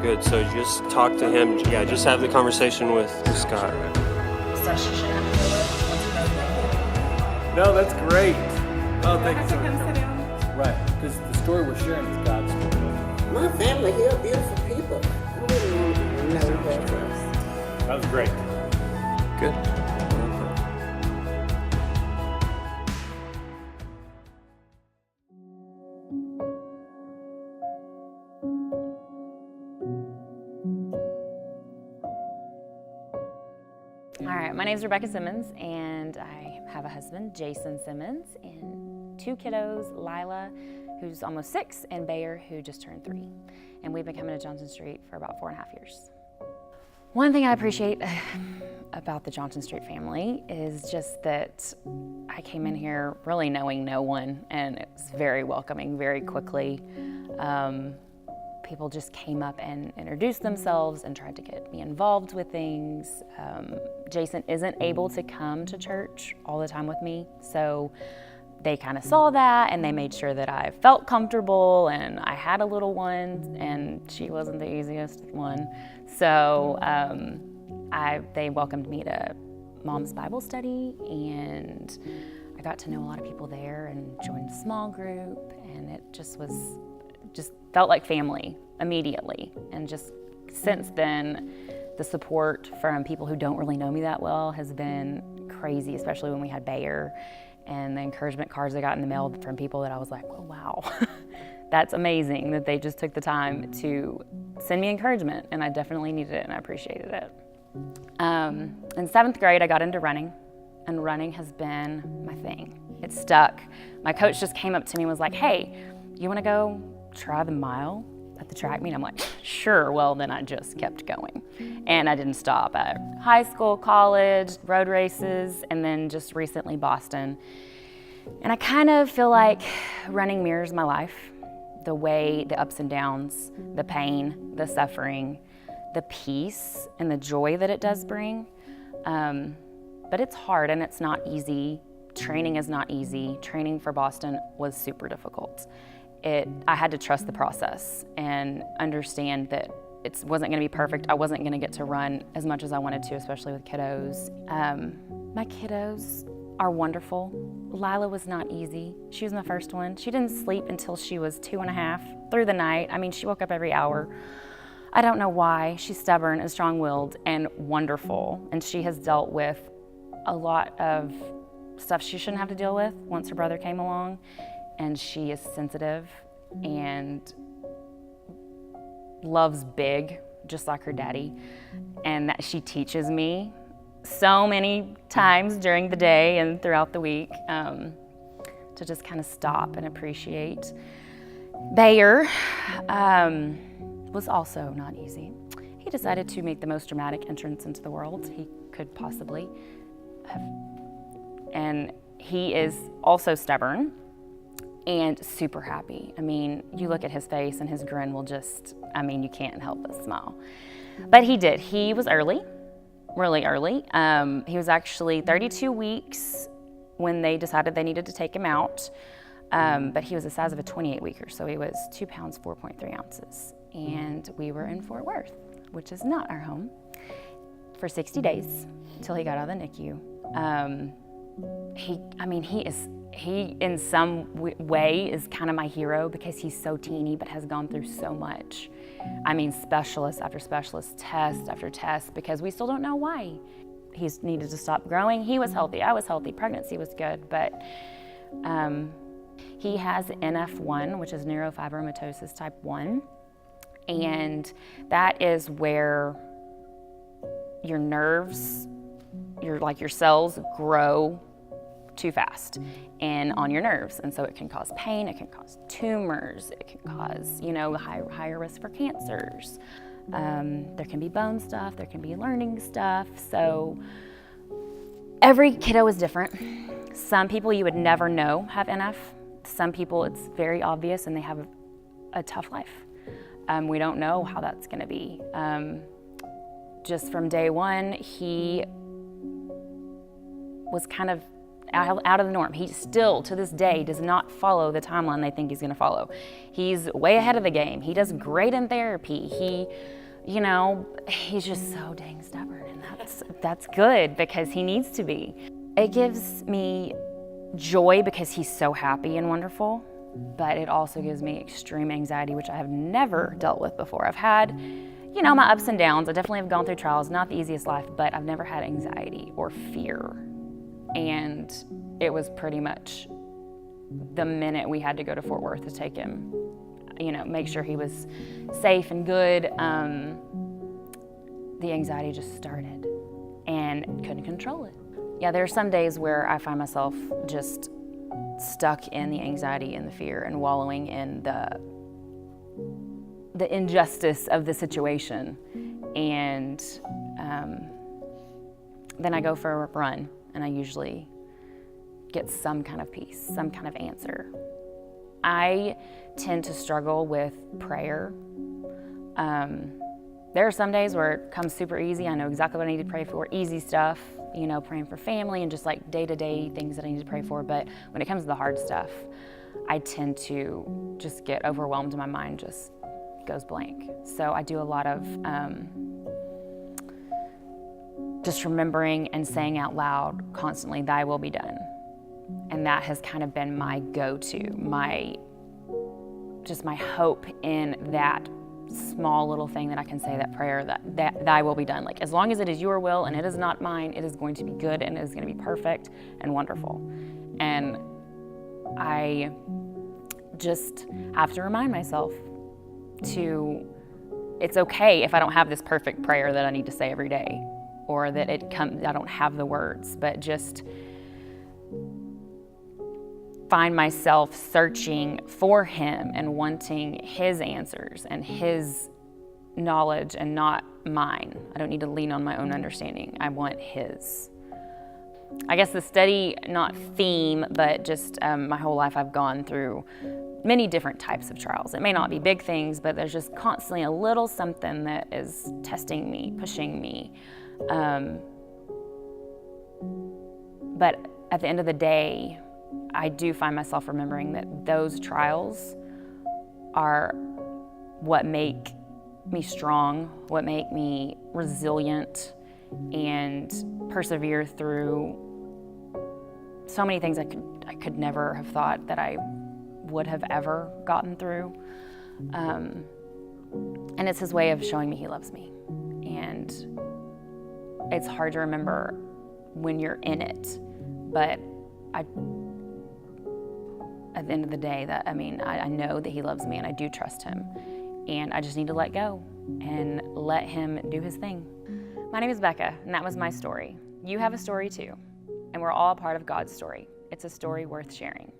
good. So just talk to him. Yeah, just have the conversation with Scott. Stuff she shouldn't have to deal with once he does make it. No, that's great. Oh, thank you Have so to come much. sit down. Right, because the story we're sharing is God's story. My family here are beautiful people. I wouldn't want to know that first. That was great. Good. All right, my name is Rebecca Simmons, and I have a husband, Jason Simmons, and 2 kiddos, Lila, who's almost 6, and Bayer, who just turned 3. And we've been coming to Johnson Street for about 4.5 years. One thing I appreciate about the Johnson Street family is just that I came in here really knowing no one, and it was very welcoming very quickly. People just came up and introduced themselves and tried to get me involved with things. Jason isn't able to come to church all the time with me, so they kind of saw that and they made sure that I felt comfortable, and I had a little one and she wasn't the easiest one. So they welcomed me to Mom's Bible study, and I got to know a lot of people there and joined a small group, and it just felt like family immediately. And just since then, the support from people who don't really know me that well has been crazy, especially when we had Bayer, and the encouragement cards I got in the mail from people that I was like, oh, wow, that's amazing that they just took the time to send me encouragement, and I definitely needed it and I appreciated it. In 7th grade, I got into running, and running has been my thing. It stuck. My coach just came up to me and was like, hey, you wanna go try the mile at the track meet? I'm like, sure. Well, then I just kept going, and I didn't stop at high school, college, road races, and then just recently Boston. And I kind of feel like running mirrors my life, the way, the ups and downs, the pain, the suffering, the peace and the joy that it does bring. But it's hard and it's not easy. Training is not easy. Training for Boston was super difficult. I had to trust the process and understand that it wasn't going to be perfect. I wasn't going to get to run as much as I wanted to, especially with kiddos. My kiddos are wonderful. Lila was not easy. She was my first one. She didn't sleep until she was 2.5 through the night. I mean, she woke up every hour. I don't know why. She's stubborn and strong-willed and wonderful, and she has dealt with a lot of stuff she shouldn't have to deal with once her brother came along. And she is sensitive and loves big, just like her daddy. And that she teaches me so many times during the day and throughout the week to just kind of stop and appreciate. Bayer was also not easy. He decided to make the most dramatic entrance into the world he could possibly have. And he is also stubborn and super happy. I mean, you look at his face and his grin will just, I mean, you can't help but smile. But he did. He was early, really early. He was actually 32 weeks when they decided they needed to take him out. But he was the size of a 28-weeker, so he was 2 pounds, 4.3 ounces. And we were in Fort Worth, which is not our home, for 60 days until he got out of the NICU. He in some way is kind of my hero because he's so teeny but has gone through so much. I mean, specialist after specialist, test after test, because we still don't know why. He's needed to stop growing. He was healthy, I was healthy, pregnancy was good, but he has NF1, which is neurofibromatosis type 1, and that is where your nerves, your cells grow too fast and on your nerves, and so it can cause pain, it can cause tumors, it can cause, higher risk for cancers. There can be bone stuff, there can be learning stuff, so every kiddo is different. Some people you would never know have NF. Some people it's very obvious and they have a tough life. We don't know how that's gonna be. Just from day one, he was kind of out of the norm. He still, to this day, does not follow the timeline they think he's going to follow. He's way ahead of the game. He does great in therapy. He's just so dang stubborn, and that's good because he needs to be. It gives me joy because he's so happy and wonderful, but it also gives me extreme anxiety, which I have never dealt with before. I've had, my ups and downs. I definitely have gone through trials, not the easiest life, but I've never had anxiety or fear. And it was pretty much the minute we had to go to Fort Worth to take him, make sure he was safe and good, the anxiety just started and couldn't control it. Yeah, there are some days where I find myself just stuck in the anxiety and the fear and wallowing in the injustice of the situation. And then I go for a run, and I usually get some kind of peace, some kind of answer. I tend to struggle with prayer. There are some days where it comes super easy. I know exactly what I need to pray for, easy stuff, praying for family and just like day-to-day things that I need to pray for. But when it comes to the hard stuff, I tend to just get overwhelmed and my mind just goes blank. So I do a lot of just remembering and saying out loud constantly, "Thy will be done." And that has kind of been my go-to, my hope in that small little thing that I can say, that prayer, that thy will be done. Like, as long as it is your will and it is not mine, it is going to be good and it is going to be perfect and wonderful. And I just have to remind myself it's okay if I don't have this perfect prayer that I need to say every day, or that I don't have the words, but just find myself searching for him and wanting his answers and his knowledge and not mine. I don't need to lean on my own understanding. I want his. I guess the study, not theme, but just my whole life I've gone through many different types of trials. It may not be big things, but there's just constantly a little something that is testing me, pushing me. But at the end of the day, I do find myself remembering that those trials are what make me strong, what make me resilient, and persevere through so many things I could never have thought that I would have ever gotten through. And it's his way of showing me he loves me. And it's hard to remember when you're in it, but at the end of the day, I know that he loves me and I do trust him, and I just need to let go and let him do his thing. My name is Becca, and that was my story. You have a story too, and we're all a part of God's story. It's a story worth sharing.